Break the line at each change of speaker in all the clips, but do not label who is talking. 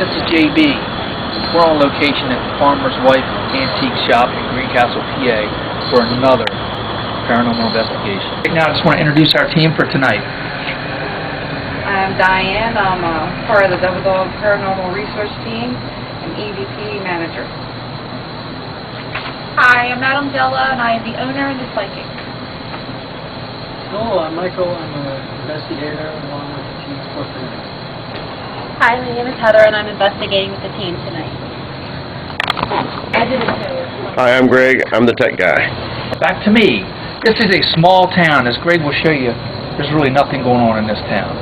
This is JB. We're on location at the Farmer's Wife Antique Shop in Greencastle, PA for another paranormal investigation. Right now I just want to introduce our team for tonight.
I'm Diane. I'm part of the Devil Dog Paranormal Research Team and EVP Manager.
Hi, I'm Madam Della and I am the owner and the psychic.
Hello, I'm Michael. I'm an investigator along with the team for tonight.
Hi, my name is Heather and I'm investigating with the team tonight. I did it too.
Hi, I'm Greg. I'm the tech guy.
Back to me. This is a small town. As Greg will show you, there's really nothing going on in this town.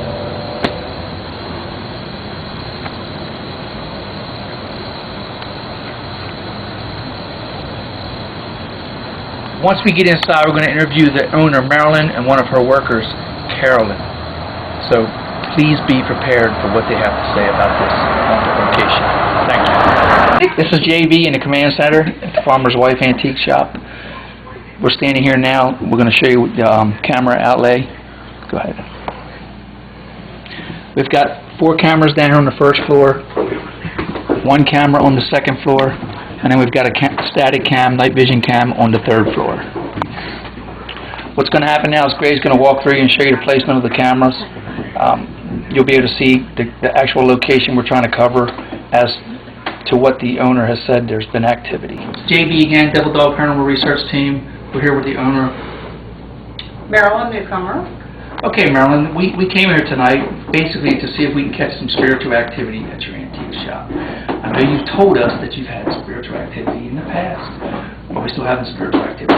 Once we get inside, we're going to interview the owner, Marilyn, and one of her workers, Carolyn. So please be prepared for what they have to say about this location. Thank you. This is JB in the command center at the Farmer's Wife Antique Shop. We're standing here now. We're going to show you the camera outlay. Go ahead. We've got 4 cameras down here on the first floor, 1 camera on the second floor, and then we've got a static cam, night vision cam on the 3rd floor. What's going to happen now is Greg's going to walk through and show you the placement of the cameras. You'll be able to see the actual location we're trying to cover as to what the owner has said there's been activity. JB again, Devil Dog Paranormal Research Team. We're here with the owner.
Marilyn, newcomer.
Okay, Marilyn, we came here tonight basically to see if we can catch some spiritual activity at your antique shop. I know you've told us that you've had spiritual activity in the past. Are we still having spiritual activity?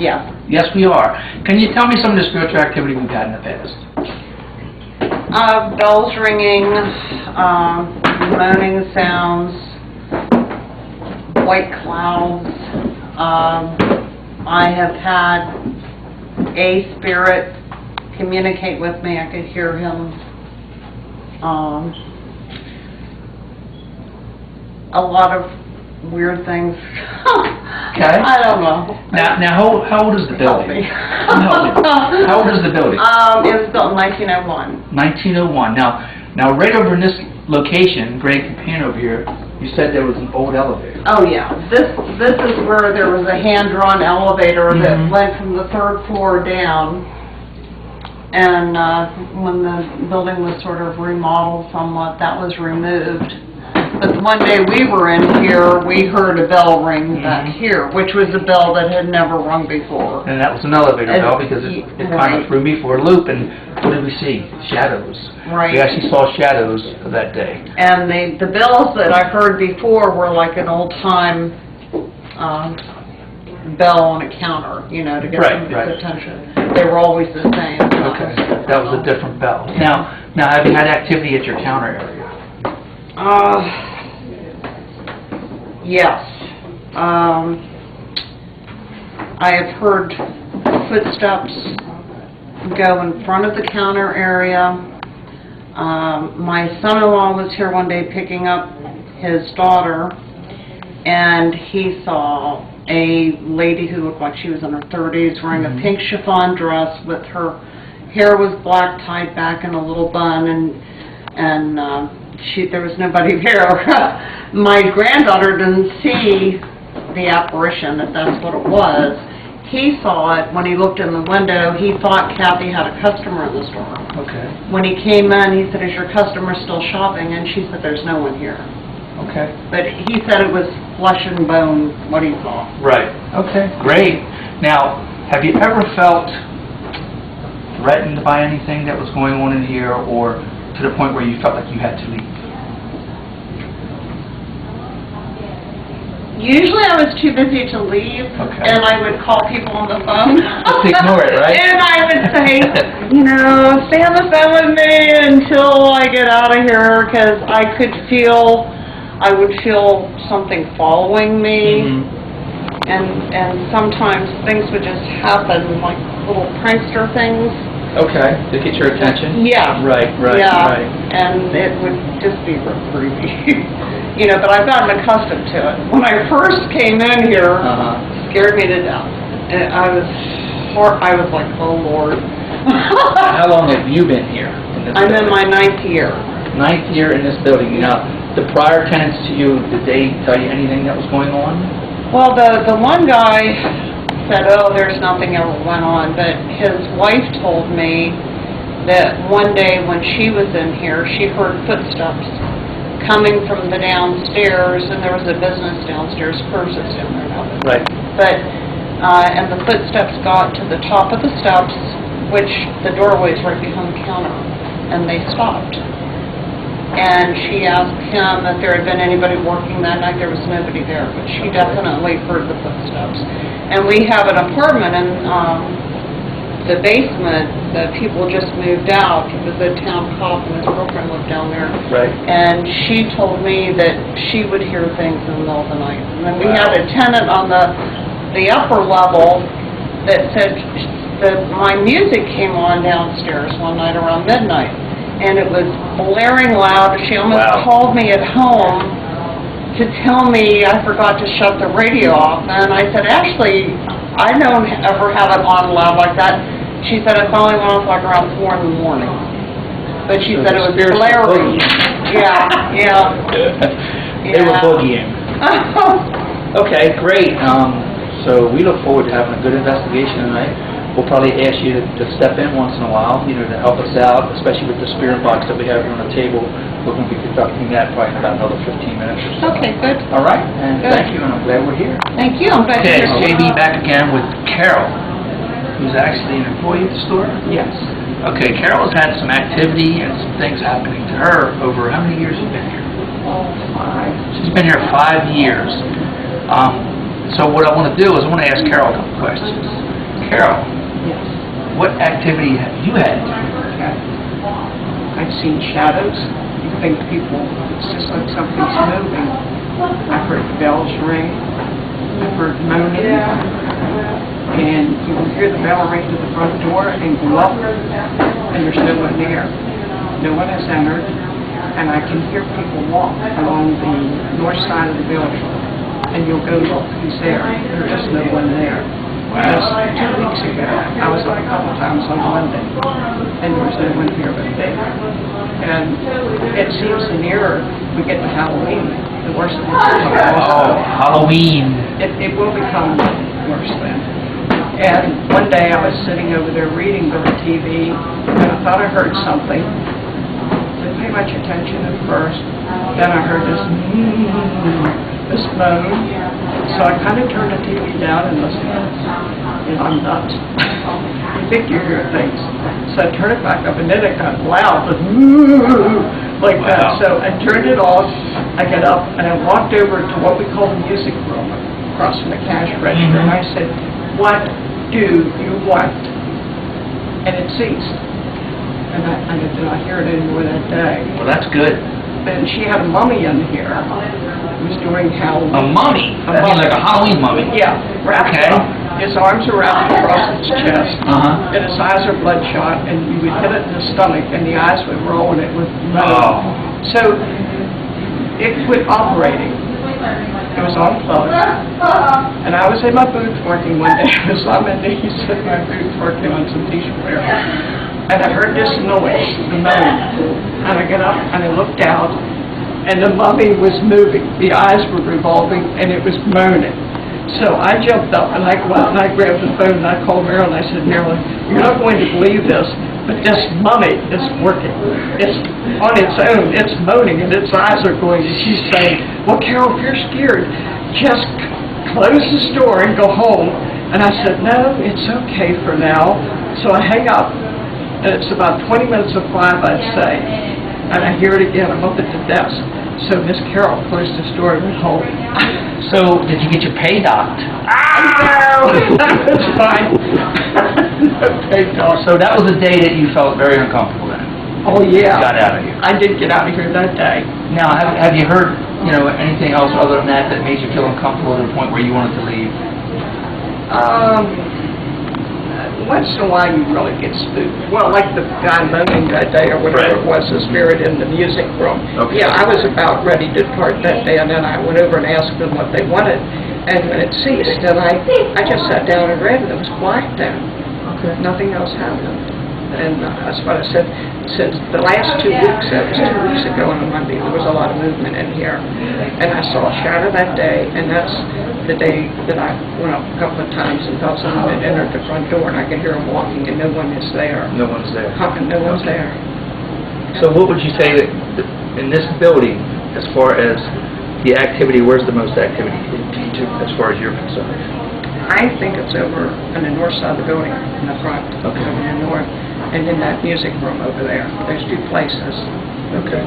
Yes.
Yes, we are. Can you tell me some of the spiritual activity we've had in the past?
Bells ringing, moaning sounds, white clouds. I have had a spirit communicate with me. I could hear him. A lot of weird things.
Okay.
I don't know.
Now, how old is the building? How old is the building?
It was built in 1901.
1901. Now, right over in this location, Greg Pan over here, you said there was an old elevator.
Oh yeah, this is where there was a hand-drawn elevator that went from the 3rd floor down. And when the building was sort of remodeled somewhat, that was removed. But one day we were in here, we heard a bell ring back here, which was a bell that had never rung before.
And that was an elevator bell because it kind of threw me for a loop. And what did we see? Shadows.
Right.
We actually saw shadows that day.
And the bells that I heard before were like an old-time bell on a counter, you know, to get somebody's attention. They were always the same.
Okay, that was a different bell. Now, have you had activity at your counter area?
Yes. I have heard footsteps go in front of the counter area. My son-in-law was here one day picking up his daughter, and he saw a lady who looked like she was in her 30s wearing a pink chiffon dress with her hair was black, tied back in a little bun, and there was nobody there. My granddaughter didn't see the apparition, if that's what it was. He saw it when he looked in the window. He thought Kathy had a customer in the store. Okay. When he came in, he said, "Is your customer still shopping?" And she said, "There's no one here." Okay. But he said it was flesh and bone, what he saw. Right. Okay, great. Now, have you ever felt threatened by anything that was going on in here, or to the point where you felt like you had to leave? Usually I was too busy to leave, and I would call people on the phone. Just ignore it, right? And I would say, you know, stay on the phone with me until I get out of here, because I would feel something following me, and sometimes things would just happen, like little prankster things. Okay, to get your attention? Yeah. Right. And it would just be real creepy. You know, but I've gotten accustomed to it. When I first came in here, it scared me to death. And I was like, oh Lord. How long have you been here? I'm in my 9th year. 9th year in this building. Now,
the prior tenants to you, did they tell you anything that was going on?
Well, the one guy said, oh, there's nothing ever went on, but his wife told me that one day when she was in here, she heard footsteps coming from the downstairs, and there was a business downstairs, Curves is down there now.
Right.
But, and the footsteps got to the top of the steps, which the doorway's right behind the counter, and they stopped. And she asked him if there had been anybody working that night. There was nobody there, but she definitely heard the footsteps. And we have an apartment in the basement that people just moved out. He was a town cop and his girlfriend lived down there.
Right.
And she told me that she would hear things in the middle of the night. And then we had a tenant on the upper level that said that my music came on downstairs one night around midnight. And it was blaring loud. She almost called me at home to tell me I forgot to shut the radio off. And I said, Ashley, I don't ever have it on loud like that. She said it only went off like around 4 in the morning. But she said it was blaring. Yeah.
They were boogieing. Okay, great. So we look forward to having a good investigation tonight. We'll probably ask you to step in once in a while, to help us out, especially with the spirit box that we have here on the table. We're going to be conducting that probably in about another 15 minutes or so.
Okay, good.
All right, and
Good.
thank you, and I'm glad we're here.
Thank you. I'm glad
Okay,
you're here.
JB back again with Carol, who's actually an employee at the store.
Yes.
Okay, Carol has had some activity and some things happening to her over how many years you've been here?
5.
She's been here 5 years. So what I want to do is I want to ask Carol a couple questions. Carol,
Yes.
what activity have you had?
Okay. I've seen shadows. You think people, it's just like something's moving. I've heard bells ring. I've heard moaning. And you will hear the bell ring to the front door and go up, and there's no one there. No one has entered. And I can hear people walk along the north side of the building. And you'll go look who's there. There's just no one there. Because 2 weeks ago, I was up a couple times on Monday, and there was no one here but me. And it seems the nearer we get to Halloween, the worse it will become.
Oh, Halloween.
It will become worse then. And one day I was sitting over there reading the TV, and I thought I heard something. Didn't pay much attention at first. Then I heard this moan. So I kind of turned the TV down and listened. And I'm nuts. You think you hear things. So I turned it back up, and then it got loud, like that. So I turned it off. I got up, and I walked over to what we call the music room, across from the cash register, and I said, "What do you want?" And it ceased. And I did not hear it anymore that day.
Well, that's good.
Then she had a mummy in here. He was doing Halloween.
A mummy? That means like a Halloween mummy?
Yeah, wrapped up. His arms are wrapped across his chest, and his eyes are bloodshot, and you would hit it in the stomach, and the eyes would roll, and it would move. So, it quit operating. It was unplugged. And I was in my booth working one day. I was on my knees in my booth working on some t-shirt wear. And I heard this noise, the moan. And I got up and I looked out, and the mummy was moving. The eyes were revolving, and it was moaning. So I jumped up and I go out and I grabbed the phone and I called Marilyn. I said, "Marilyn, you're not going to believe this, but this mummy is working. It's on its own. It's moaning and its eyes are going." And she's saying, "Well, Carol, if you're scared, just close the store and go home." And I said, "No, it's okay for now." So I hang up, and it's about 20 minutes of 5, I'd say. And I hear it again. I'm up at the desk. So Miss Carol closed the door and went home.
So, did you get your pay docked?
No! It's fine. No pay docked.
So that was the day that you felt very uncomfortable then?
Oh, yeah.
You got out of here?
I did get out of here that day.
Now, have you heard, anything else other than that made you feel uncomfortable to the point where you wanted to leave?
Once in a while you really get spooked. Well, like the guy moaning that day or whatever it was, the spirit in the music room.
Okay.
Yeah, I was about ready to depart that day, and then I went over and asked them what they wanted. And when it ceased, and I just sat down and read, and it was quiet then.
Okay.
Nothing else happened. And that's what I said, since the last 2 weeks, that was 2 weeks ago on a Monday, there was a lot of movement in here. And I saw a shadow that day, and that's the day that I went up a couple of times and thought someone had entered the front door, and I could hear them walking, and no one is there.
No one's there.
No one's there.
So what would you say that in this building, as far as the activity, where's the most activity in T2 as far as you're concerned?
I think it's over on the north side of the building, in the front,
Okay.
over in the north, and in that music room over there. Those 2 places,
Okay.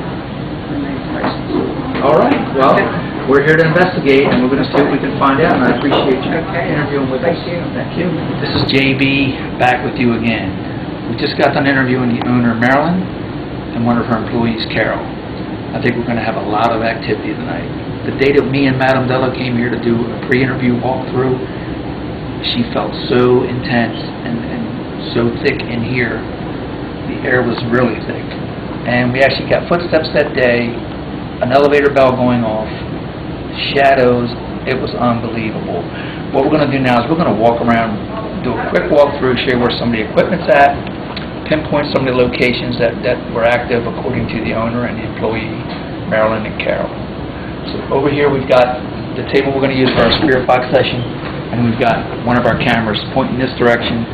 the main places.
All right, well, we're here to investigate, and we're going to see what we can find out, and I appreciate you
Okay.
interviewing with us.
Thank you.
Thank you. This is JB, back with you again. We just got done interviewing the owner, Marilyn, and one of her employees, Carol. I think we're going to have a lot of activity tonight. The day that me and Madame Della came here to do a pre-interview walkthrough, she felt so intense and so thick in here. The air was really thick. And we actually got footsteps that day, an elevator bell going off, shadows. It was unbelievable. What we're going to do now is we're going to walk around, do a quick walkthrough, show you where some of the equipment's at, pinpoint some of the locations that were active according to the owner and the employee, Marilyn and Carol. So over here we've got the table we're going to use for our spirit box session, and we've got one of our cameras pointing this direction.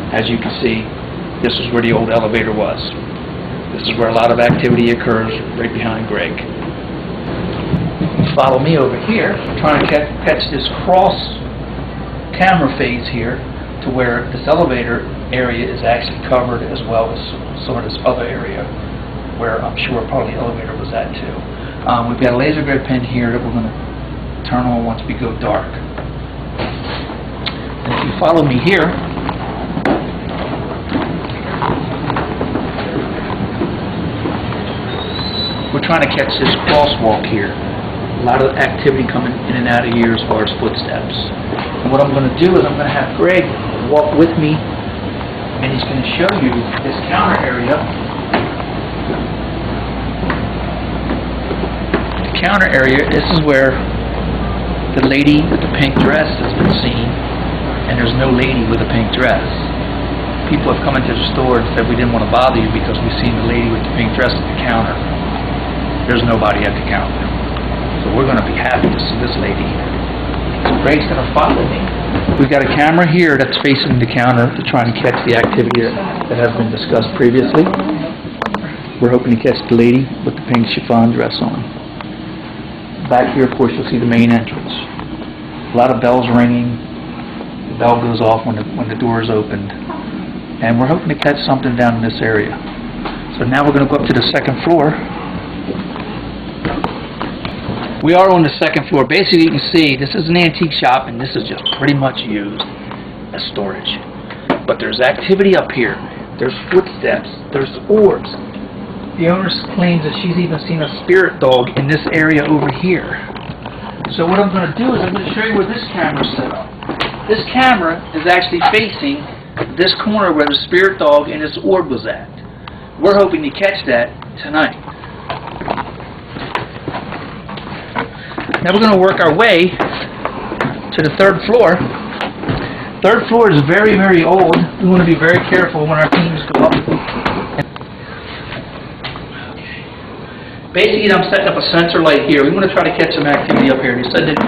As you can see, this is where the old elevator was. This is where a lot of activity occurs, right behind Greg. Follow me over here, trying to catch this cross camera phase here to where this elevator area is actually covered, as well as sort of this other area where I'm sure probably the elevator was at too. We've got a laser grid pen here that we're going to turn on once we go dark. And if you follow me here, we're trying to catch this crosswalk here. A lot of activity coming in and out of here as far as footsteps. And what I'm going to do is I'm going to have Greg walk with me, and he's going to show you this counter area. The counter area, this is where the lady with the pink dress has been seen, and there's no lady with a pink dress. People have come into the store and said we didn't want to bother you because we've seen the lady with the pink dress at the counter. There's nobody at the counter. So we're going to be happy to see this lady. So Greg's going to follow me. We've got a camera here that's facing the counter to try and catch the activity that has been discussed previously. We're hoping to catch the lady with the pink chiffon dress on. Back here, of course, you'll see the main entrance. A lot of bells ringing. The bell goes off when the door is opened. And we're hoping to catch something down in this area. So now we're going to go up to the second floor. We are on the second floor. Basically, you can see this is an antique shop, and this is just pretty much used as storage. But there's activity up here. There's footsteps. There's orbs. The owner claims that she's even seen a spirit dog in this area over here. So what I'm going to do is I'm going to show you where this camera's set up. This camera is actually facing this corner where the spirit dog and this orb was at. We're hoping to catch that tonight. Now we're going to work our way to the third floor. Third floor is very, very old. We want to be very careful when our teams go up. Basically, I'm setting up a sensor light here. We want to try to catch some activity up here. They said that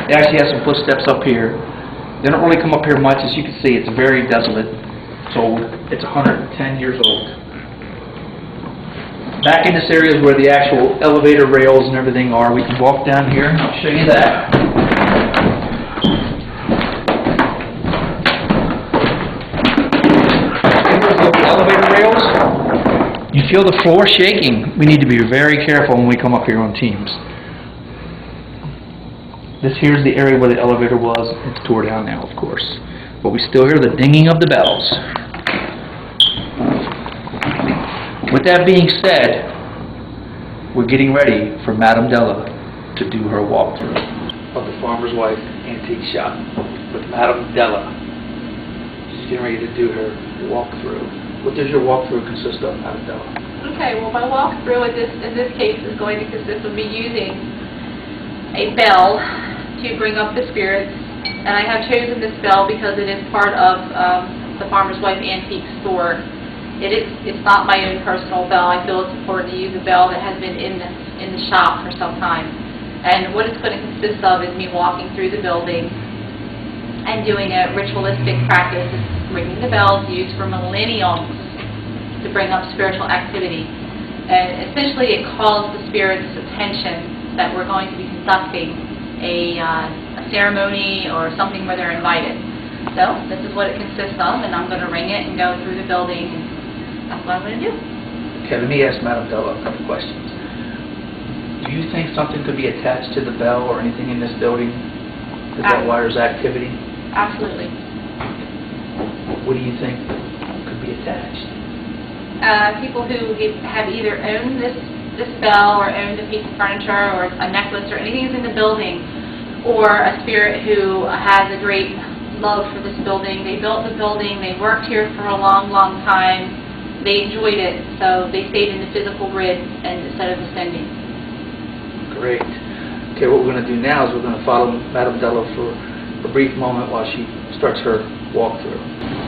they actually have some footsteps up here. They don't really come up here much. As you can see, it's very desolate. It's old. It's 110 years old. Back in this area is where the actual elevator rails and everything are. We can walk down here. I'll show you that. Here's the elevator rails. You feel the floor shaking. We need to be very careful when we come up here on teams. This here's the area where the elevator was. It's tore down now, of course. But we still hear the dinging of the bells. With that being said, we're getting ready for Madame Della to do her walkthrough of the Farmer's Wife Antique Shop with Madame Della. She's getting ready to do her walkthrough. What does your walkthrough consist of, Madame Della?
Okay, well, my walkthrough in this case is going to consist of me using a bell to bring up the spirits, and I have chosen this bell because it is part of the Farmer's Wife Antique store It's not my own personal bell. I feel it's important to use a bell that has been in the shop for some time. And what it's going to consist of is me walking through the building and doing a ritualistic practice. It's ringing the bells used for millenniums to bring up spiritual activity. And essentially it calls the spirit's attention that we're going to be conducting a ceremony or something where they're invited. So this is what it consists of, and I'm going to ring it and go through the building, and that's what I'm going to do.
Okay, let me ask Madam Della a couple questions. Do you think something could be attached to the bell or anything in this building that wires activity?
Absolutely.
What do you think could be attached?
People who have either owned this bell or owned a piece of furniture or a necklace or anything that's in the building, or a spirit who has a great love for this building. They built the building, they worked here for a long, long time, they enjoyed it, so they stayed in the physical grid and instead of ascending.
Great. Okay, what we're going to do now is we're going to follow Madam Della for a brief moment while she starts her walkthrough.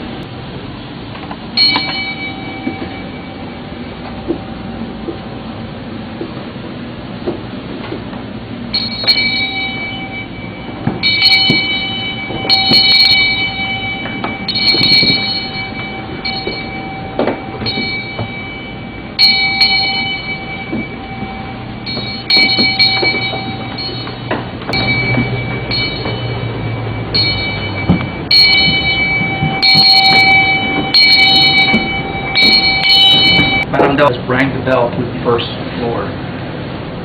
Madam Della rang the bell through the first floor.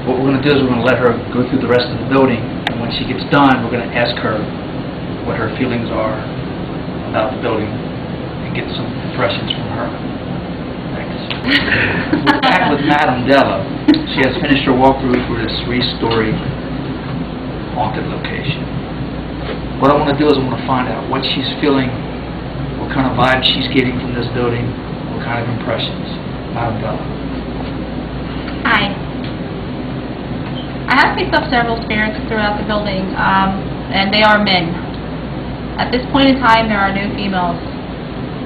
What we're going to do is we're going to let her go through the rest of the building, and when she gets done, we're going to ask her what her feelings are about the building and get some impressions from her. Thanks. We're back with Madam Della. She has finished her walkthrough for this 3-story haunted location. What I want to do is I want to find out what she's feeling, what kind of vibe she's getting from this building, what kind of impressions. Madam Della.
Hi. I have picked up several spirits throughout the building, and they are men. At this point in time, there are no females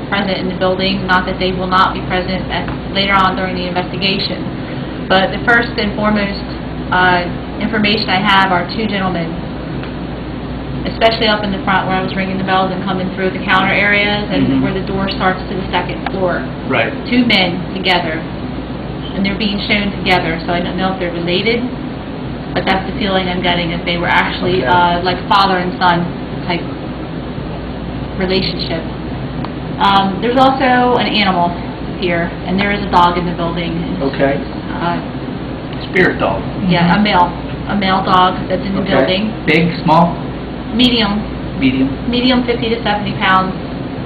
present in the building, not that they will not be present later on during the investigation. But the first and foremost information I have are 2 gentlemen, especially up in the front where I was ringing the bells and coming through the counter areas and where the door starts to the 2nd floor.
Right.
2 men together, and they're being shown together, so I don't know if they're related, but that's the feeling I'm getting, if they were actually like father and son type relationship. There's also an animal here, and there is a dog in the building.
Okay. Spirit dog.
Yeah, a male dog that's in the building.
Big, small?
Medium.
Medium.
50 to 70 pounds.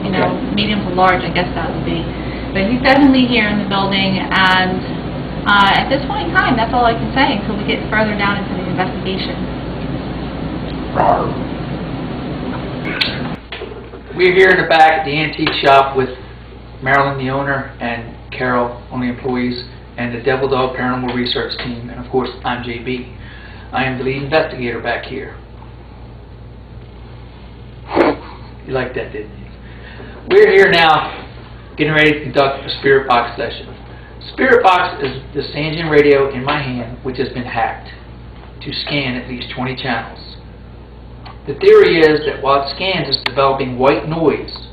You know, medium to large, I guess that would be. But he's definitely here in the building, and at this point in time, that's all I can say until we get further down into the investigation.
We're here in the back at the antique shop with Marilyn, the owner, and Carol, one of the employees, and the Devil Dog Paranormal Research Team, and of course, I'm JB. I am the lead investigator back here. You liked that, didn't you? We're here now, getting ready to conduct a spirit box session. Spirit box is the Sangean radio in my hand, which has been hacked to scan at least 20 channels. The theory is that while it scans, it's developing white noise,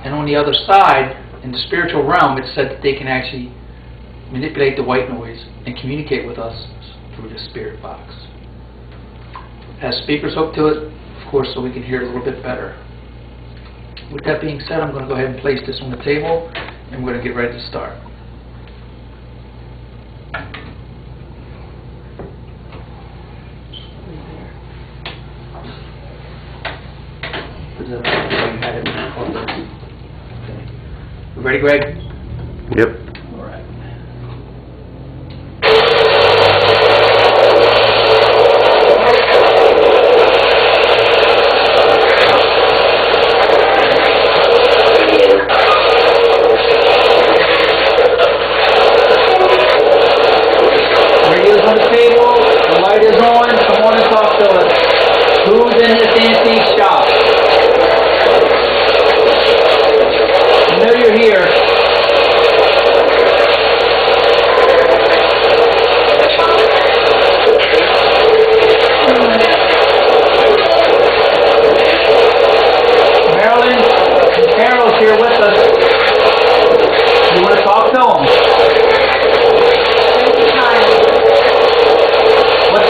and on the other side, in the spiritual realm, it's said that they can actually manipulate the white noise and communicate with us through the spirit box. It has speakers hooked to it, of course, so we can hear it a little bit better. With that being said, I'm going to go ahead and place this on the table, and we're going to get ready to start. You ready, Greg?
Yep.
All right. Radio's on the table, the light is on, come on and talk to us. Who's in this antique shop? I know you're here.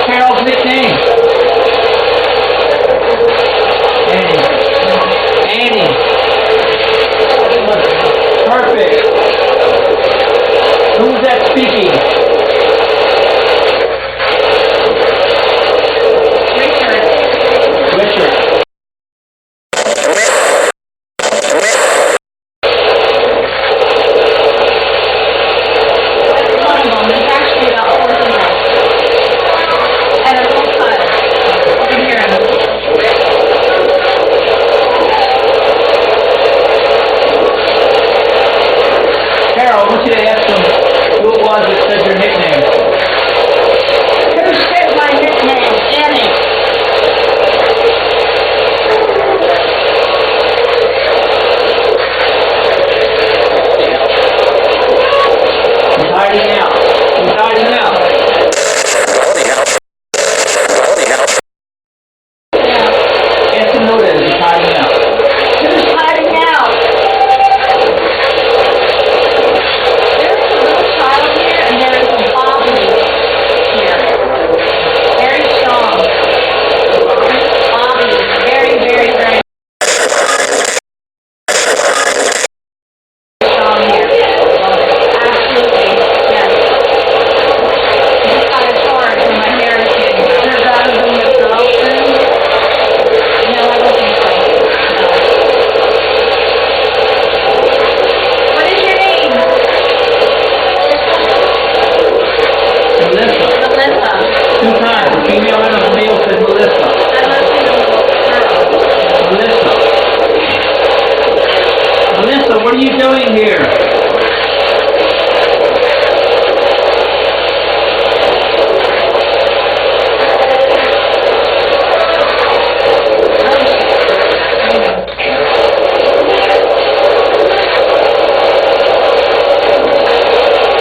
Carol's nickname? Annie. Annie. Perfect. Who was that speaking? Richard.
There's actually about 4 people. And a full time. Over here.
Carol, I want you to ask them who it was that said your nickname.
Who said my nickname? Annie.
He's hiding out. He's hiding out. Ask him who it is. He's hiding out.
Who's hiding out?
There's a little child here, and there is a Bobby here. Very strong. Bobby, very, very, very strong here. Absolutely, yes. I just got a charge when my hair is getting wet.
Is that in the girls' room?
No, I don't think so. No. What is your name?
Melissa.
Melissa.
2 times. A female and a male said Melissa.
I must be the little girl.
Melissa. Melissa, what are you doing here?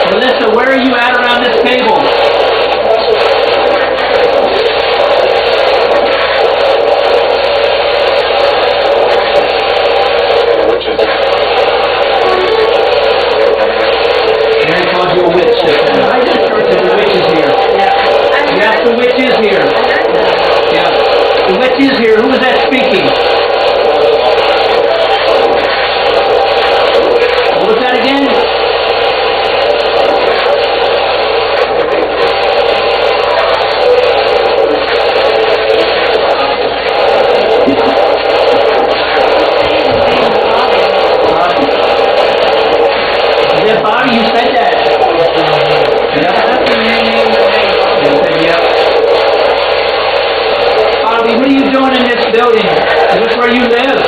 Melissa, where are you at around this table? Mary called you a witch. I just heard that the witch is here. Yes, the witch is here. Yeah. The witch is here. Who was that speaking? What was that again? Is that Bobby? You said that. Yep. You said yep. Bobby, what are you doing in this building? Is this where you live?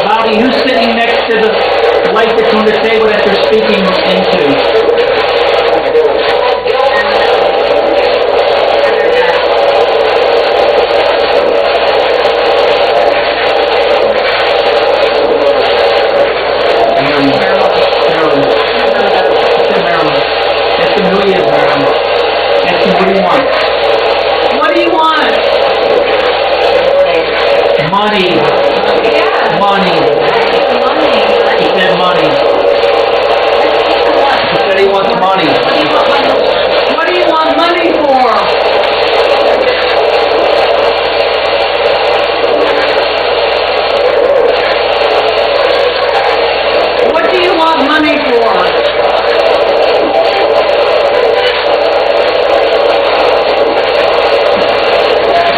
Bobby, who's sitting next to the light that's on the table that they're speaking into? Maryland. It's in Maryland. Ask him who he is, Maryland. Ask him what do you want? What do you want? Money.
Yeah.
Money.
Money.
He said money. He said he wants money.
What do you want money for?
What do you want money for? What do you want money for?
Yes.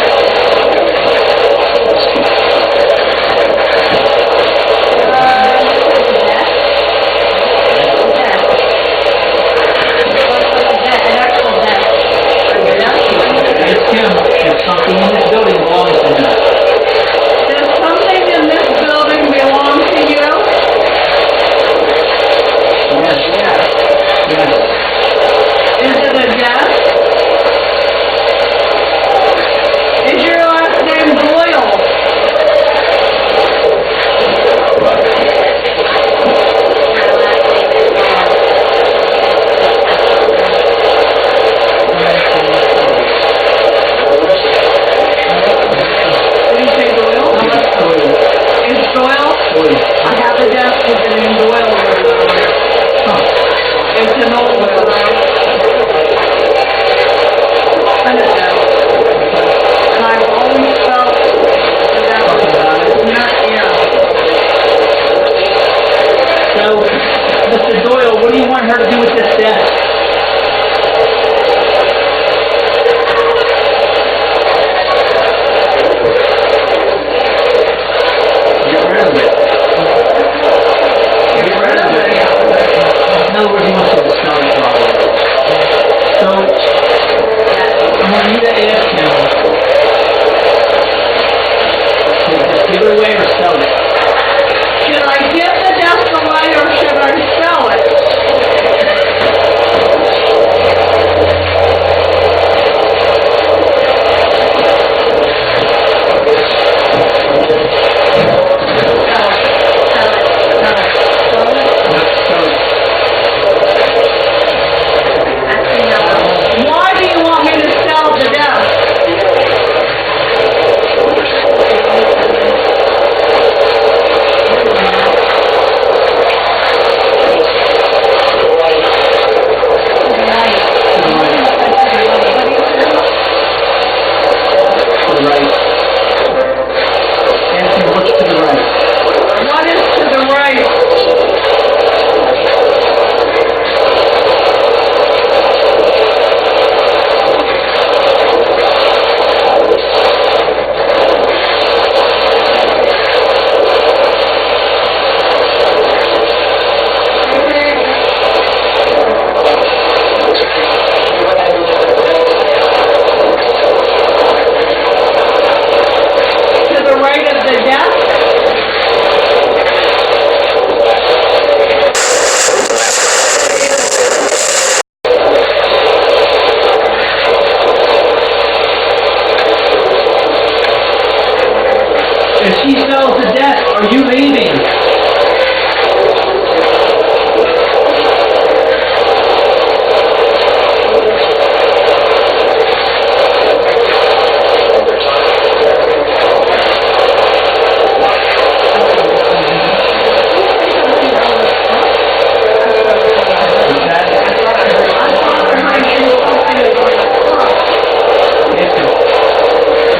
If she sells the desk, are you leaving?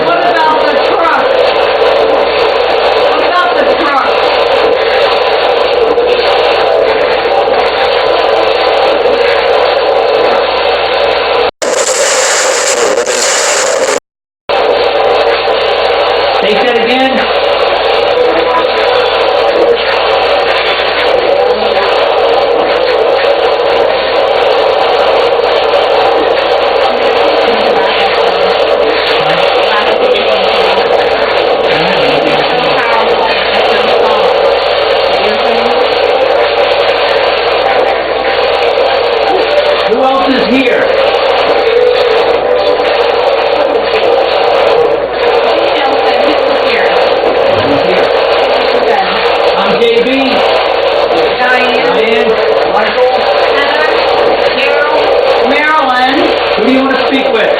What about the truck? What about the truck?
Take that again. Who else is here? I'm JB. Diane. Michael.
Marilyn.
Who do you want to speak with?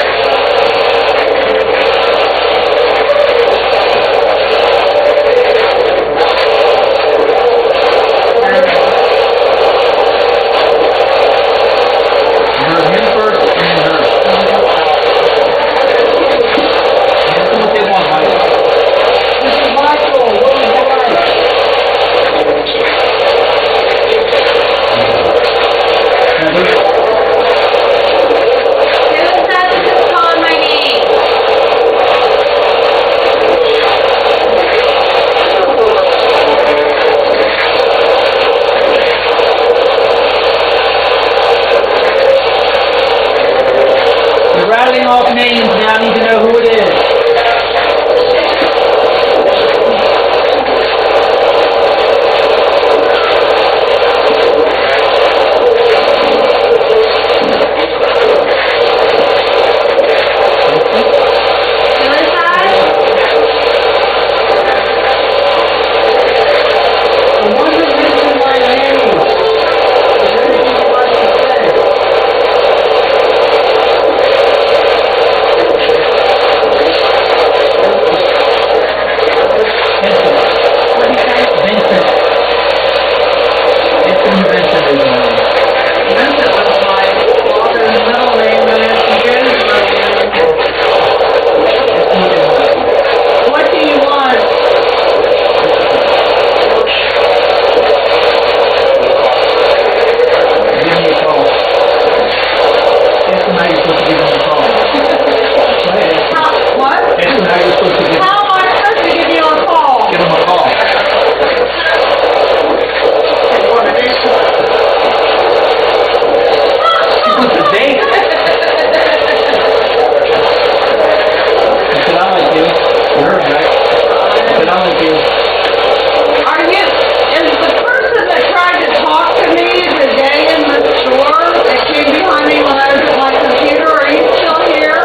Him first and then her. Ask them what they want, Michael.
This is Michael, what would you like?
Heather? You're rattling off names now, I need to know who it is.
The one that mentioned my name. Is there anything you'd like to say?
Vincent. Anthony Vincent is my name.
Vincent was my father's middle name, and it's Jen's middle name. What do you want?
Give me a call. Ask them how you're supposed to give them a call. Go ahead, ask them.
What?
Ask them how you're supposed to give them.
How am I supposed to give you a call?
Give them a call.
What it is?
She wants a date. I said, I like you. You heard me, right? I said, I like you.
Is the person that tried to talk to me today in the store that came behind me when I was at my computer, are you still here?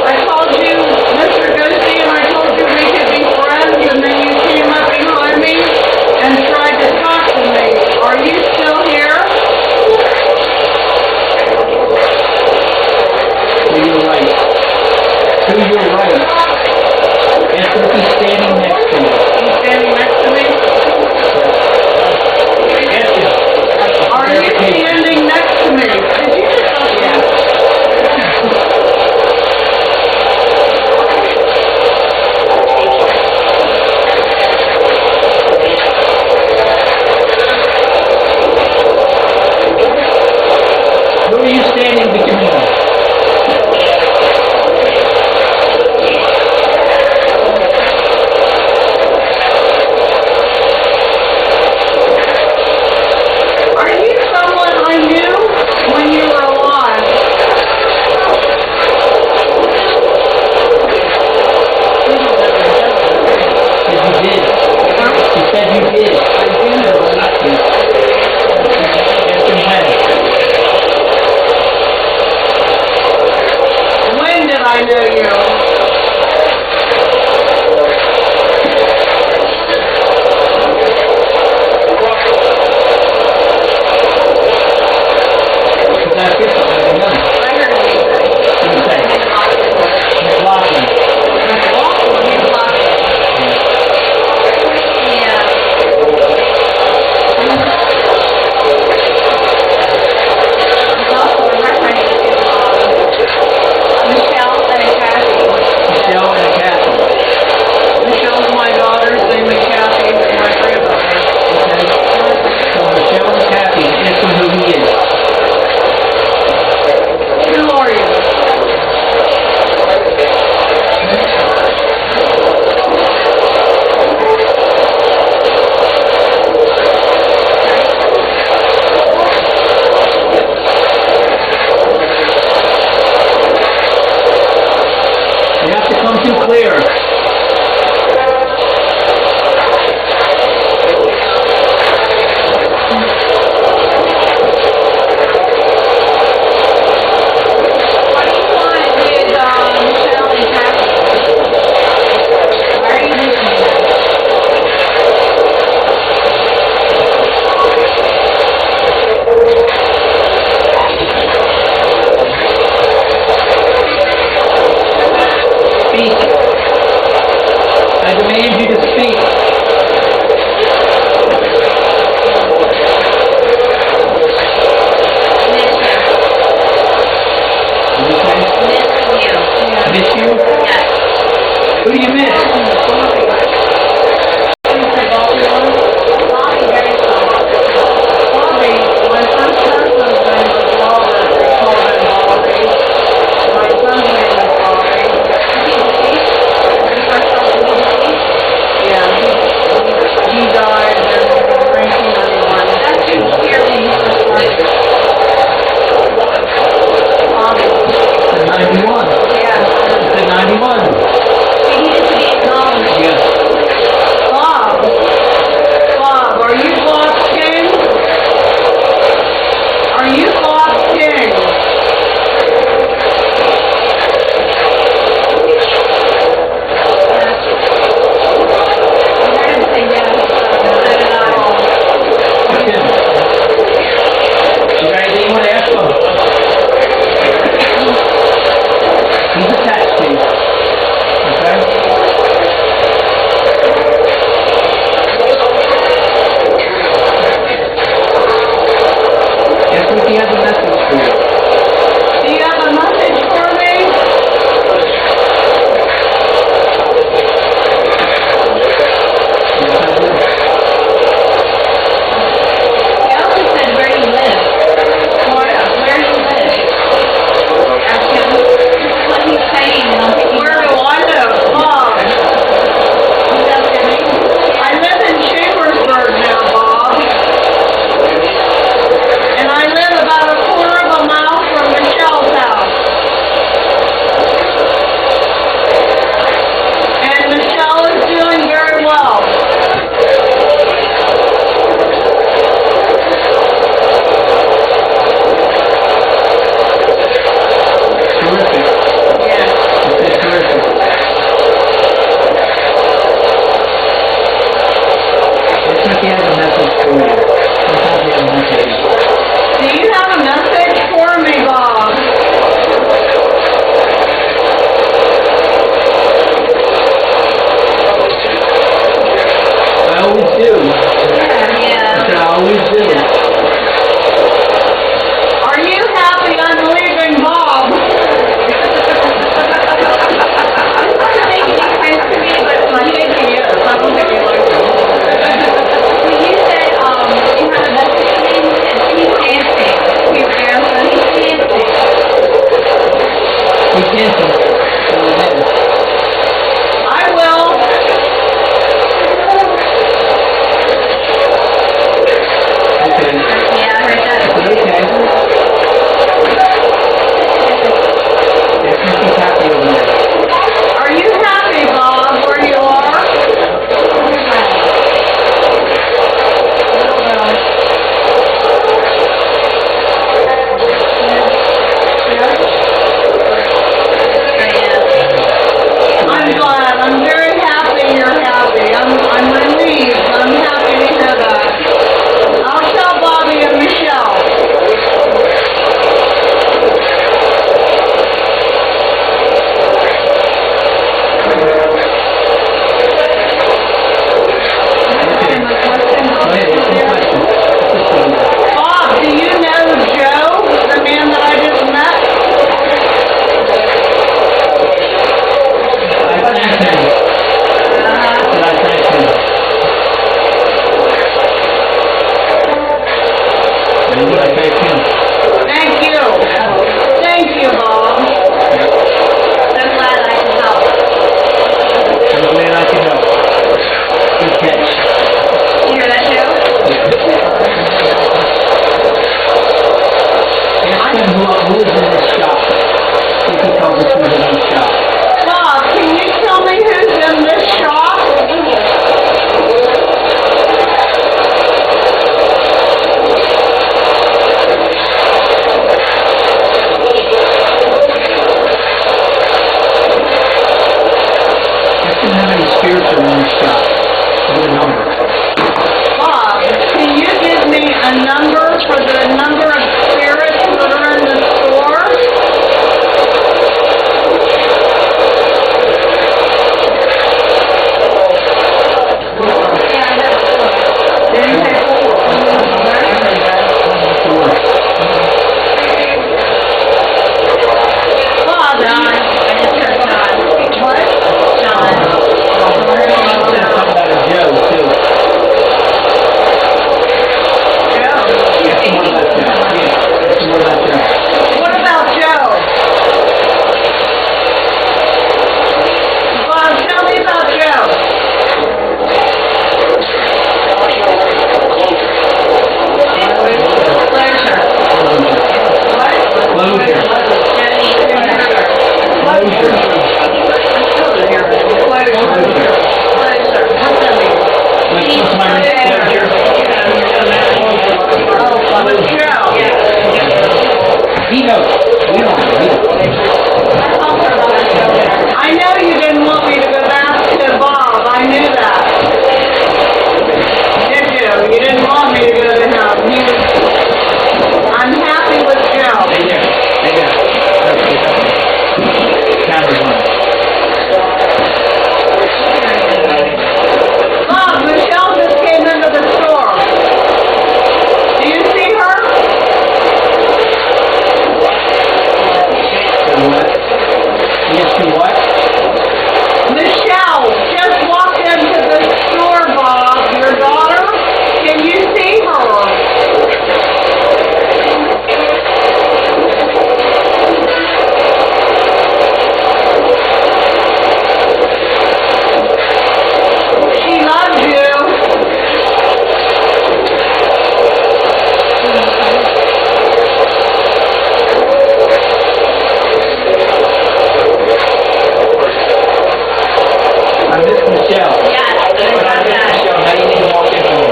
I called you Mr. Ghosty and I told you we could be friends and then you came up behind me and tried to talk to me. Are you still here?
To your right. To your right. Ask them if he's standing next to you.
He's standing next to me?
Ask him.
Are you standing next to me? Did you just
Who are you standing between?
Are you someone I knew when you were alive?
Said you did. She said you did. I do know. Ask him when.
When did I know you?
clear.
What do you want with, Michelle and Kathy? Why are you doing that?
Speak. I demand you to speak. Miss you?
Yes.
Who do you miss?
Bobby, very soft.
Bobby, my first husband's name was Robert, they called him Bobby. My son's name is Bobby. Yeah, he died in 1991.
That's who here when you first started.
Bobby.
91.
Yes.
It's at 91.
He needed to be acknowledged.
Yes.
Bob. Bob, are you Bob King? Are you Bob King?
I heard him say yes. So did I.
That's him. You got anything you want to ask him? He's attached to you. Okay? Ask him if he has a message for you.
Do you have a message for me?
Yes, I do.
He also said where you live. Where you live. Ask him. This is what he's saying, and I'm thinking,
Where do I live? Bob.
he's asking me.
I live in Chambersburg now, Bob. And I live about a quarter of a mile from Michelle's house. And Michelle is doing very well.
Terrific.
Yes.
I said terrific. Ask him if he has a message for you. Sometimes he has a message.
Do you have a message for me, Bob?
I always do. I
Yeah.
said I always do.
Are you happy I'm leaving, Bob?
This doesn't make any sense to me, but
I think he is. I don't think he likes it.
when you said, you had a message for me, you said, keep dancing.
Keep dancing.
Keep dancing.
He can't.
I will.
Okay.
Yeah, I heard that.
Okay. Ask him if he's happy over there.
Are you happy, Bob, where you are? I'm glad. I'm very happy you're happy. I'm relieved. I'm happy to hear that. I'll tell Bobby and Michelle. Bob, do you know Joe, the man that I just met?
I thank him. I thank him. And I thank him.
Thank you. Thank you, Bob.
So glad I could help.
I'm glad I could help. Good catch.
You hear that, Joe?
Ask him who is in this shop. See if he tells us who's in this shop.
Bob, can you tell
He knows. We don't know.
I know you didn't want me to go back to Bob, I knew that. Did you? You didn't want me to go to him. I'm happy with Joe.
Hey there. Hey there. Camera's on.
Bob, Michelle just came into the store. Do you see her?
Yes, you what?
Michelle just walked into the store, Bob. Your daughter? Can you see her? She loves you.
I miss Michelle.
Yes,
But I miss Michelle. Now you need to walk in for me.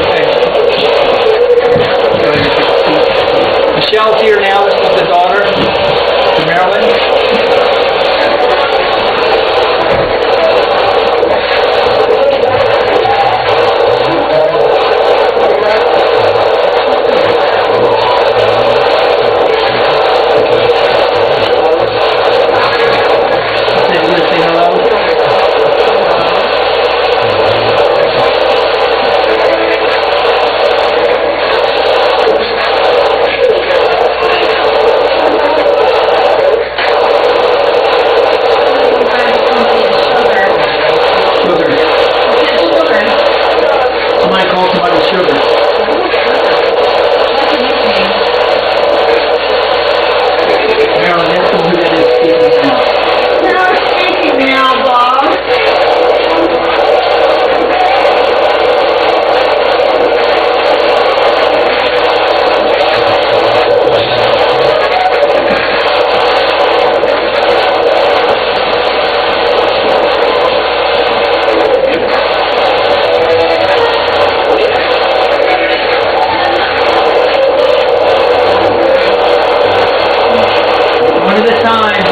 Okay. Michelle's here now. This is the daughter to Marilyn. Say, you gonna say hello? Sugar. Somebody call somebody sugar. Marilyn, that's who that is speaking now.
You're speaking now, Bob.
One at a time.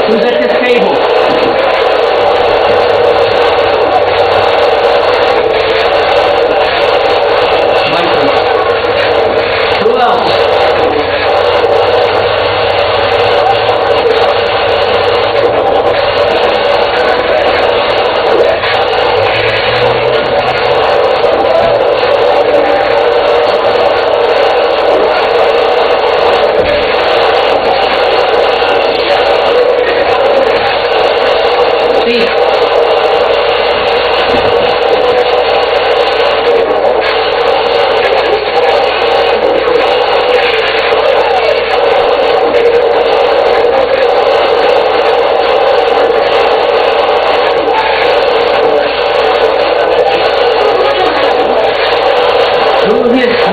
Who's at this table? Michael. Who else? Steve.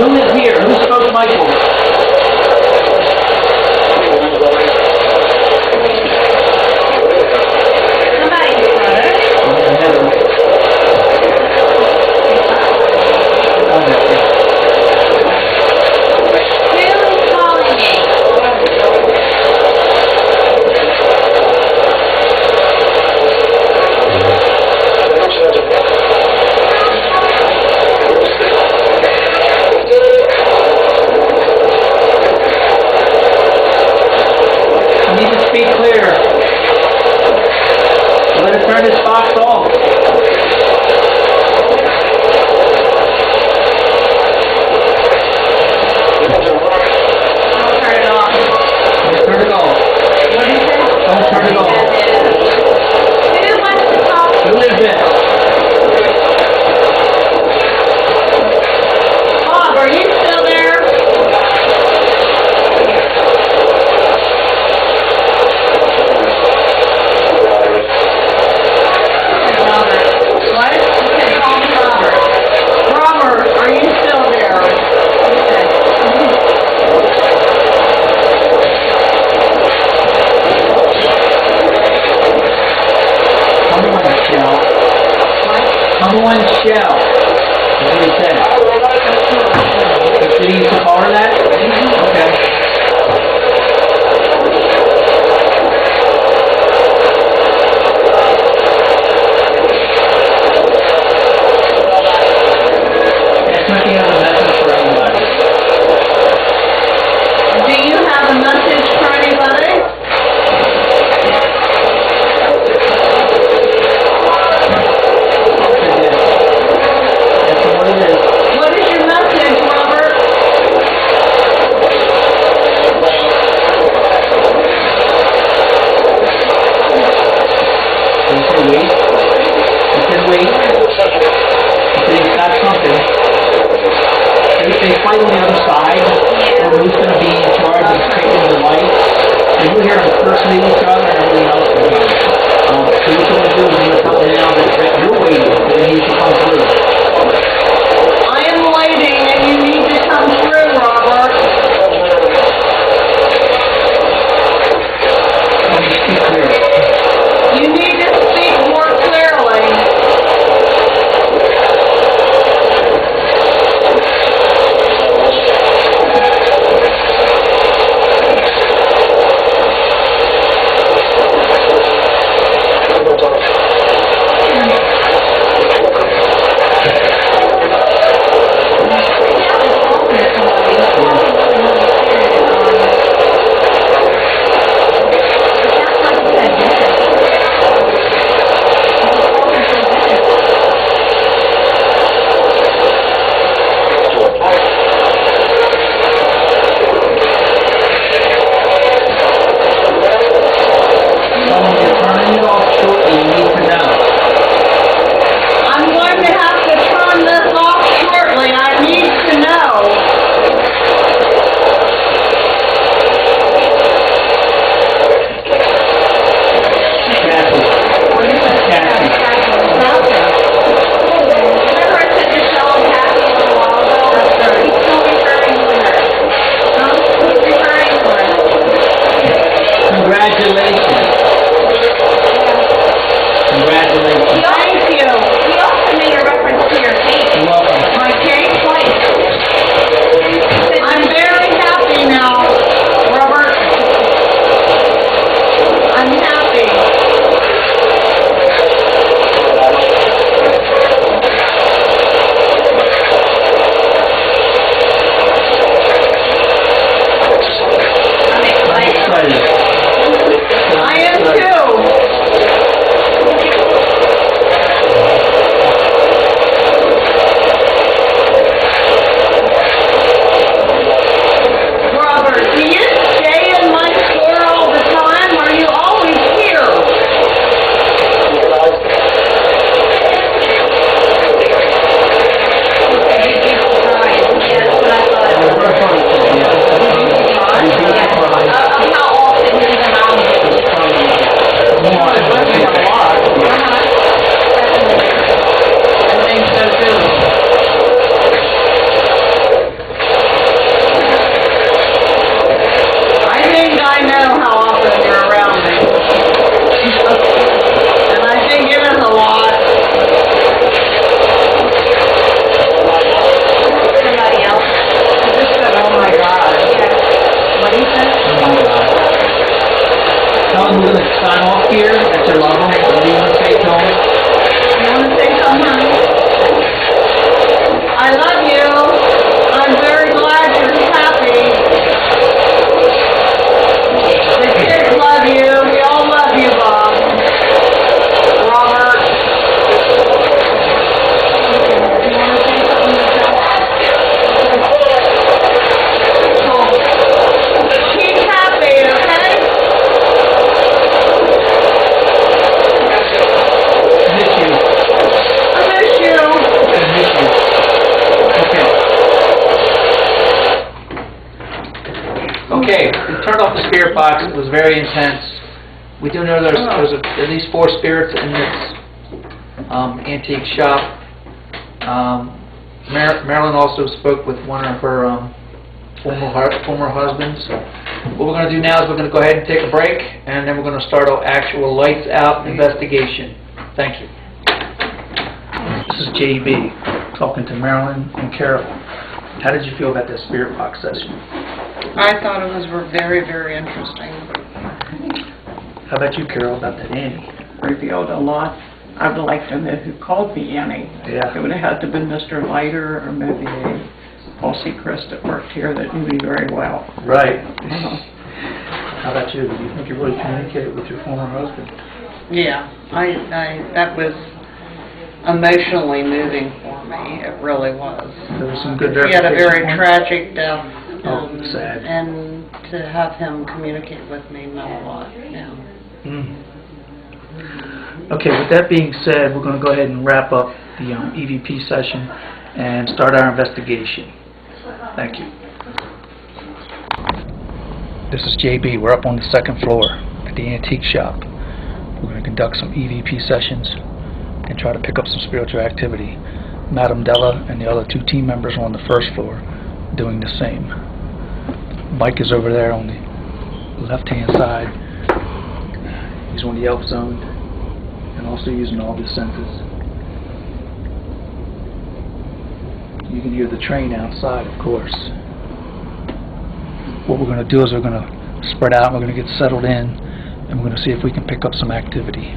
Who is here? Who spoke Michael?
Somebody's brother. Who's calling me?
on shell. That's what he said. Did he use the car of that? Okay. Something of a message for anybody.
Do you have a message for anybody?
That's what it is.
What is your message, Robert?
He said wait. He said wait. He said he's got something. They fight on the other side, or who's going to be in charge of taking the light. And you hear them cursing at each other and everything else. So what you're going to do is you're going to tell them now that you're waiting, that they need to come through.
I am waiting and you need to come through, Robert.
Let me speak clearly.
You need to speak more clearly.
Someone is turning it off shortly, you need to know.
I'm going to have to turn this off shortly. I need to know.
Kathy. Kathy.
Remember I said Michelle and Kathy a little while ago? He's still referring to her. He's referring to her.
Congratulations. Congratulations.
Thank you.
He also made a reference to your cake.
You're welcome.
My cake? I'm very happy now, Robert. I'm happy.
I'm excited.
Excited.
I am too. Robert, do you stay in my store all the time, or are you always here?
That's what I thought. Of how often he's around you.
I think so too. I think I know how often you're around me. And I think it is a lot.
Somebody else.
I just said, oh my God. What do you say?
Tell them we're going to sign off here, that you love them, what do you want to say to them?
You want to say something? I love you. I'm very glad you're happy. The kids love you. We all love you, Bob. Robert. You want to say something, Michelle? Keep happy, okay?
Miss you.
I miss you.
I miss you. Okay, we turned off the spirit box, it was very intense. We do know there's at least 4 spirits in this antique shop. Marilyn also spoke with one of her former husbands. What we're going to do now is we're going to go ahead and take a break, and then we're going to start our actual lights out investigation. Thank you.
This is JB, talking to Marilyn and Carol. How did you feel about that spirit box session?
I thought it was very, very interesting.
How about you, Carol, about that Annie?
Revealed a lot. I'd like to know who called me Annie.
Yeah.
It would have had to have been Mr. Leiter or maybe Paul Seacrest that worked here that knew me very well.
Right. How about you? Do you think you really communicated with your former husband?
Yeah, that was emotionally moving for me. It really was.
There was some good
He had a very
verification
tragic death.
Oh, sad.
And to have him communicate with me meant a lot, yeah.
Okay, with that being said, we're going to go ahead and wrap up the EVP session and start our investigation. Thank you. This is JB. We're up on the second floor at the antique shop. We're going to conduct some EVP sessions and try to pick up some spiritual activity. Madam Della and the other 2 team members are on the first floor doing the same. Mike is over there on the left-hand side. He's on the elf zone and also using all the senses. You can hear the train outside, of course. What we're going to do is we're going to spread out, we're going to get settled in, and we're going to see if we can pick up some activity.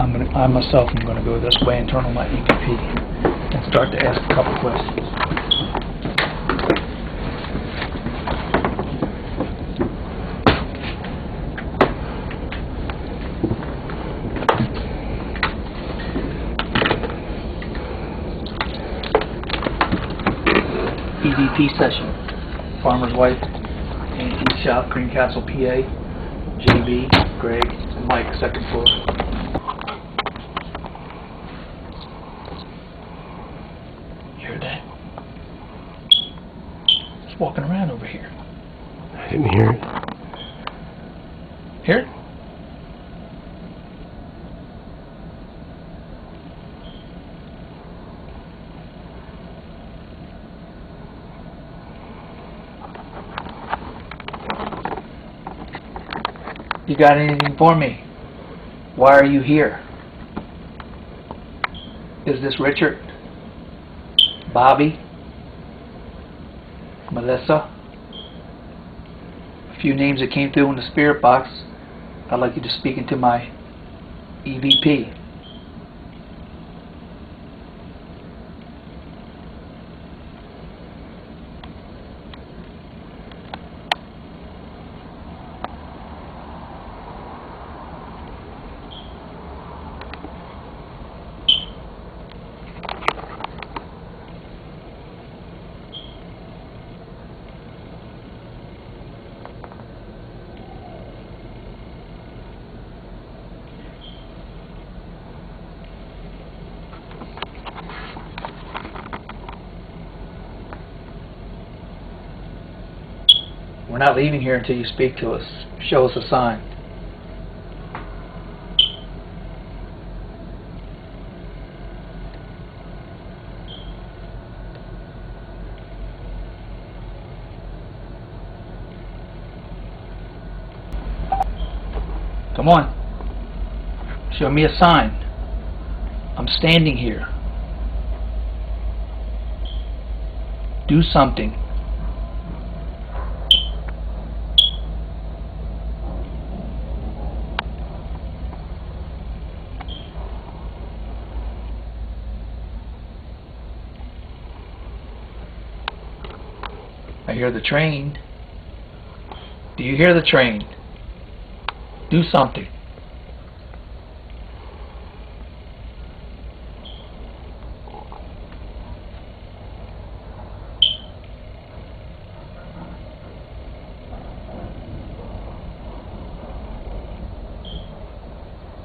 I myself am going to go this way and turn on my EVP and start to ask a couple questions. EVP session. Farmer's Wife, Antique Shop, Greencastle, PA. JB, Greg, and Mike, second floor. You heard that? It's walking around over here.
I didn't hear it.
Hear it? You got anything for me? Why are you here? Is this Richard? Bobby? Melissa? A few names that came through in the spirit box. I'd like you to speak into my EVP. We're not leaving here until you speak to us. Show us a sign. Come on. Show me a sign. I'm standing here. Do something. I hear the train. Do you hear the train? Do something.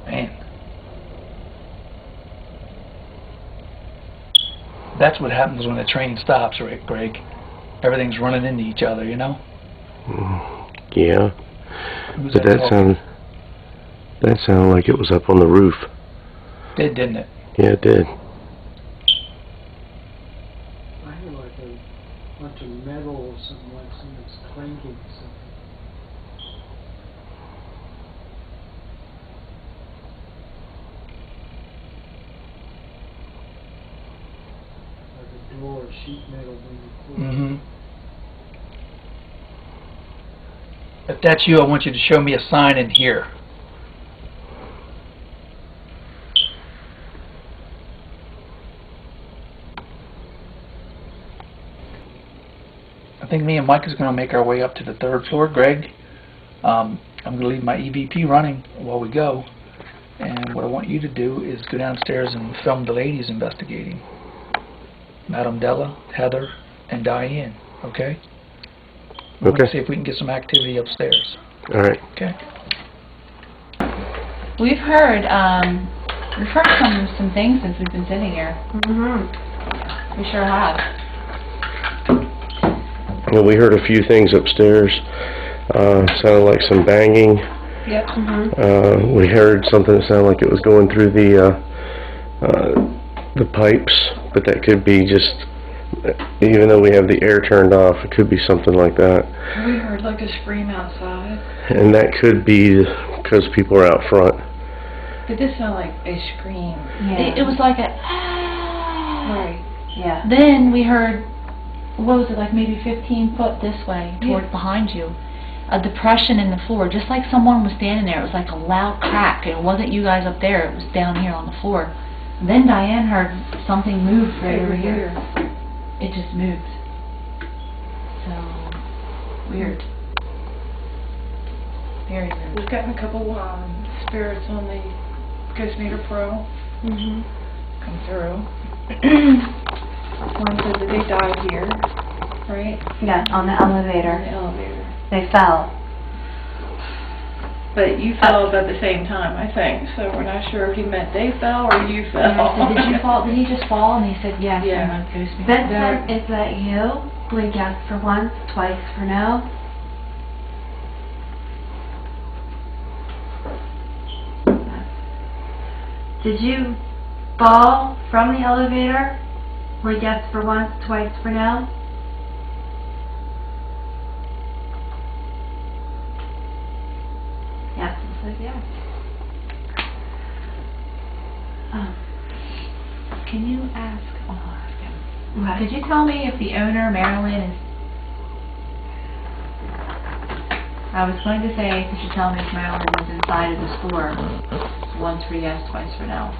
Man. That's what happens when the train stops, right, Greg? Everything's running into each other, you know?
Yeah.
Who's
But
that talking?
that sounded like it was up on the roof.
Didn't it?
Yeah, it did.
I hear like a bunch of metal or something, like something's clanking or something. sheet metal when you pour.
Mm-hmm. If that's you, I want you to show me a sign in here. I think me and Mike is going to make our way up to the 3rd floor. Greg, I'm going to leave my EVP running while we go. And what I want you to do is go downstairs and film the ladies investigating. Madam Della, Heather, and Diane, okay? We're going to see if we can get some activity upstairs.
All right.
Okay.
We've heard some things since we've been sitting here. We sure have.
Well, we heard a few things upstairs. Sounded like some banging.
Yep.
We heard something that sounded like it was going through the pipes, but that could be just, even though we have the air turned off, it could be something like that.
We heard like a scream outside.
And that could be because people are out front.
It did sound like a scream.
It was like a
Right.
Yeah.
Then we heard, what was it, like maybe 15 foot this way, towards behind you, a depression in the floor, just like someone was standing there. It was like a loud crack, and it wasn't you guys up there, it was down here on the floor. And then Diane heard something move right over here. It just moved. So, weird. Very weird.
We've gotten a couple spirits on the Ghost Meter Pro come through. One says that they died here, right?
Yeah, on the
On
elevator.
the elevator.
They fell.
But you fell at the same time, I think, so we're not sure if he meant they fell or you fell.
And I said, did you fall? Did he just fall? And he said, yes.
Yeah.
And Ghost Meter.
Vincent, is that you? Blink yes for once, twice for no. Did you fall from the elevator? Blink yes for once, twice for no. Yes, it says yes.
Can you ask, could you tell me if the owner, Marilyn, is... I was going to say, could you tell me if Marilyn was inside of the store? Once for yes, twice for no.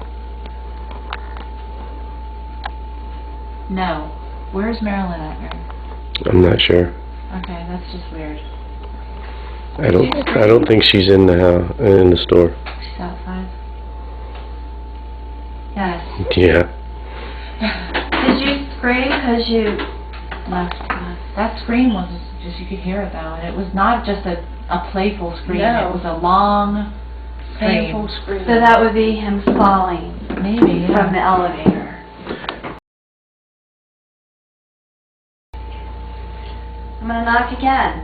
No. Where's Marilyn at, Mary?
I'm not sure.
Okay, that's just weird.
I don't think she's in the store.
She's outside. Yes.
Yeah.
Did you scream because you...
That scream was just, you could hear it though, and it was not just a playful scream,
No.
it was a long scream.
Painful scream.
So that would be him falling
Maybe, yeah.
from the elevator. I'm gonna knock again.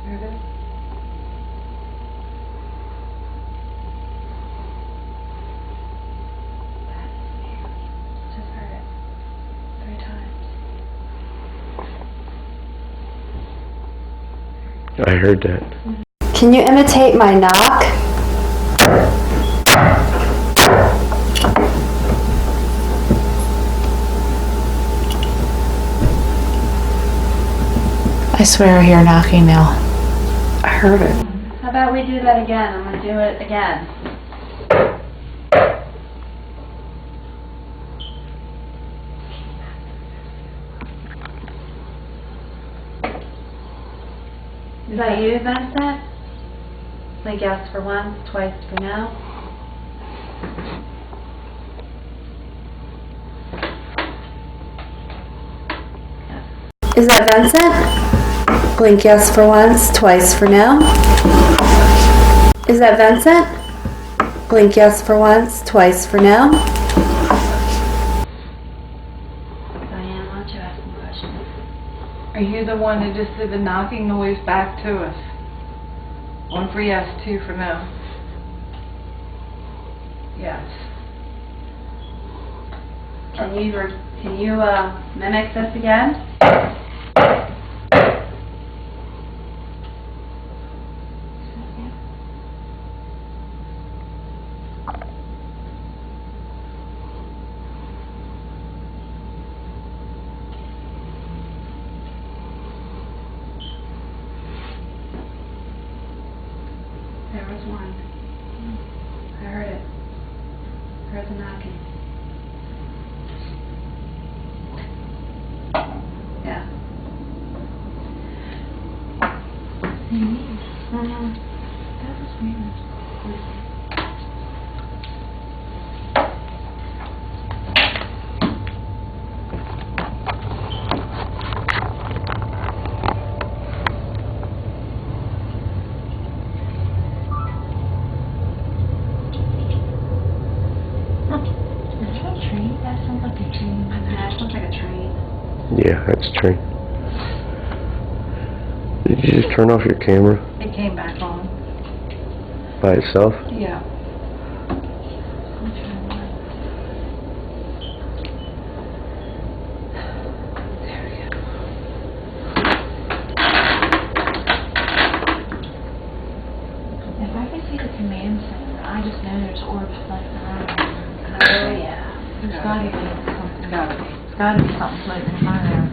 There it is.
Just heard it 3 times.
I heard that.
Can you imitate my knock?
I swear I hear knocking now.
I heard it. How about we do that again? I'm gonna do it again. Is that you, Vincent? Like yes for once, twice for no? Is that Vincent? Blink yes for once, twice for no. Is that Vincent? Blink yes for once, twice for no. Diane, why don't you ask some questions?
Are you the one that just did the knocking noise back to us? 1 for yes, 2 for no. Yes.
Can you mimic this again?
Yeah, that's true. Did you just turn off your camera
It came back on.
by itself?
Yeah.
If I can see the command center, I just know there's orbs floating around. Oh, yeah. There's gotta be something.
Gotta be.
There's gotta be something floating around there.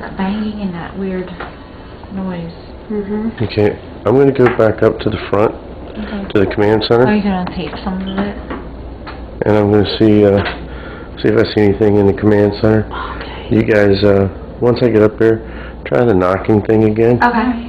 That banging and that weird noise.
Mm-hmm.
Okay, I'm gonna go back up to the front,
Okay.
to the command
Are
center,
you gonna tape some of it?
and I'm gonna see if I see anything in the command center.
Okay.
You guys, once I get up there, try the knocking thing again.
Okay. Alright.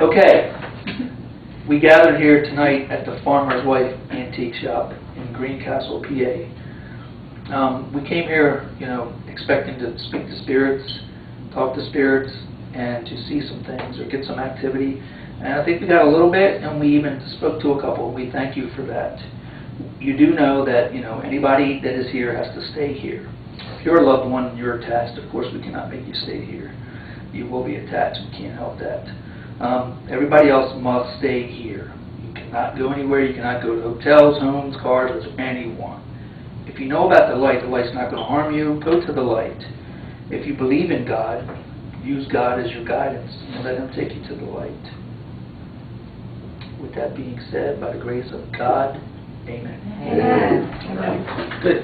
Okay, we gathered here tonight at the Farmer's Wife Antique Shop in Greencastle, PA. We came here, expecting to speak to spirits, talk to spirits, and to see some things or get some activity. And I think we got a little bit, and we even spoke to a couple. We thank you for that. You do know that, anybody that is here has to stay here. If you're a loved one and you're attached, of course we cannot make you stay here. You will be attached, we can't help that. Everybody else must stay here. You cannot go anywhere, you cannot go to hotels, homes, cars, or anyone. If you know about the light's not going to harm you, go to the light. If you believe in God, use God as your guidance and let Him take you to the light. With that being said, by the grace of God, amen. Amen. Good.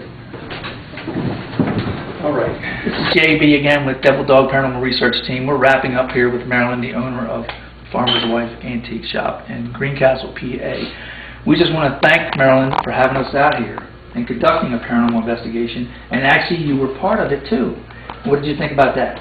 All right. This is JB again with Devil Dog Paranormal Research Team. We're wrapping up here with Marilyn, the owner of Farmer's Wife Antique Shop in Greencastle, PA. We just want to thank Marilyn for having us out here and conducting a paranormal investigation. And actually, you were part of it too. What did you think about that?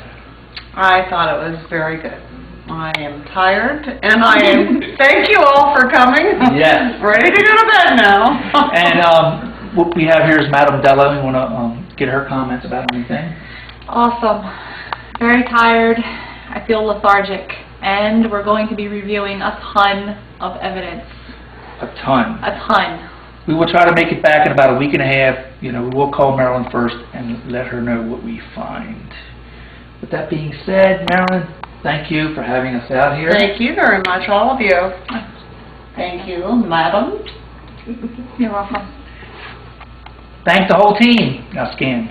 I thought it was very good. I am tired, and I am, thank you all for coming.
Yes.
Ready to go to bed now.
And what we have here is Madame Dello. You want to get her comments about anything?
Awesome. Very tired. I feel lethargic. And we're going to be reviewing a ton of evidence.
A ton.
A ton.
We will try to make it back in about a week and a half. We will call Marilyn first and let her know what we find. With that being said, Marilyn, thank you for having us out here.
Thank you very much, all of you. Thank you, madam.
You're welcome.
Thank the whole team. Now scan.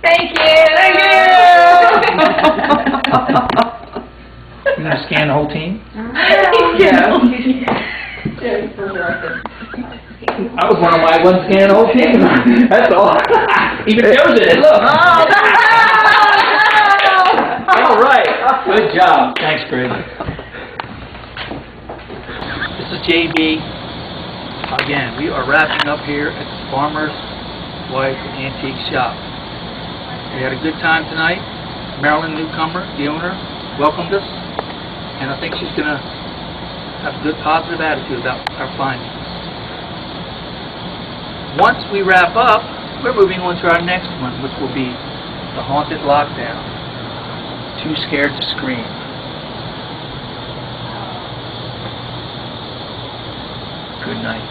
Thank you!
Thank you!
You're going to scan the whole team? I was wondering why I wasn't scanning the whole team. That's all. Even Joe's in it. Look. All right. Good job. Thanks, Greg. This is JB. Again, we are wrapping up here at the Farmer's Wife Antique Shop. We had a good time tonight. Marilyn Newcomer, the owner, welcomed us. And I think she's going to have a good positive attitude about our findings. Once we wrap up, we're moving on to our next one, which will be the Haunted Lockdown. Too Scared to Scream. Good night.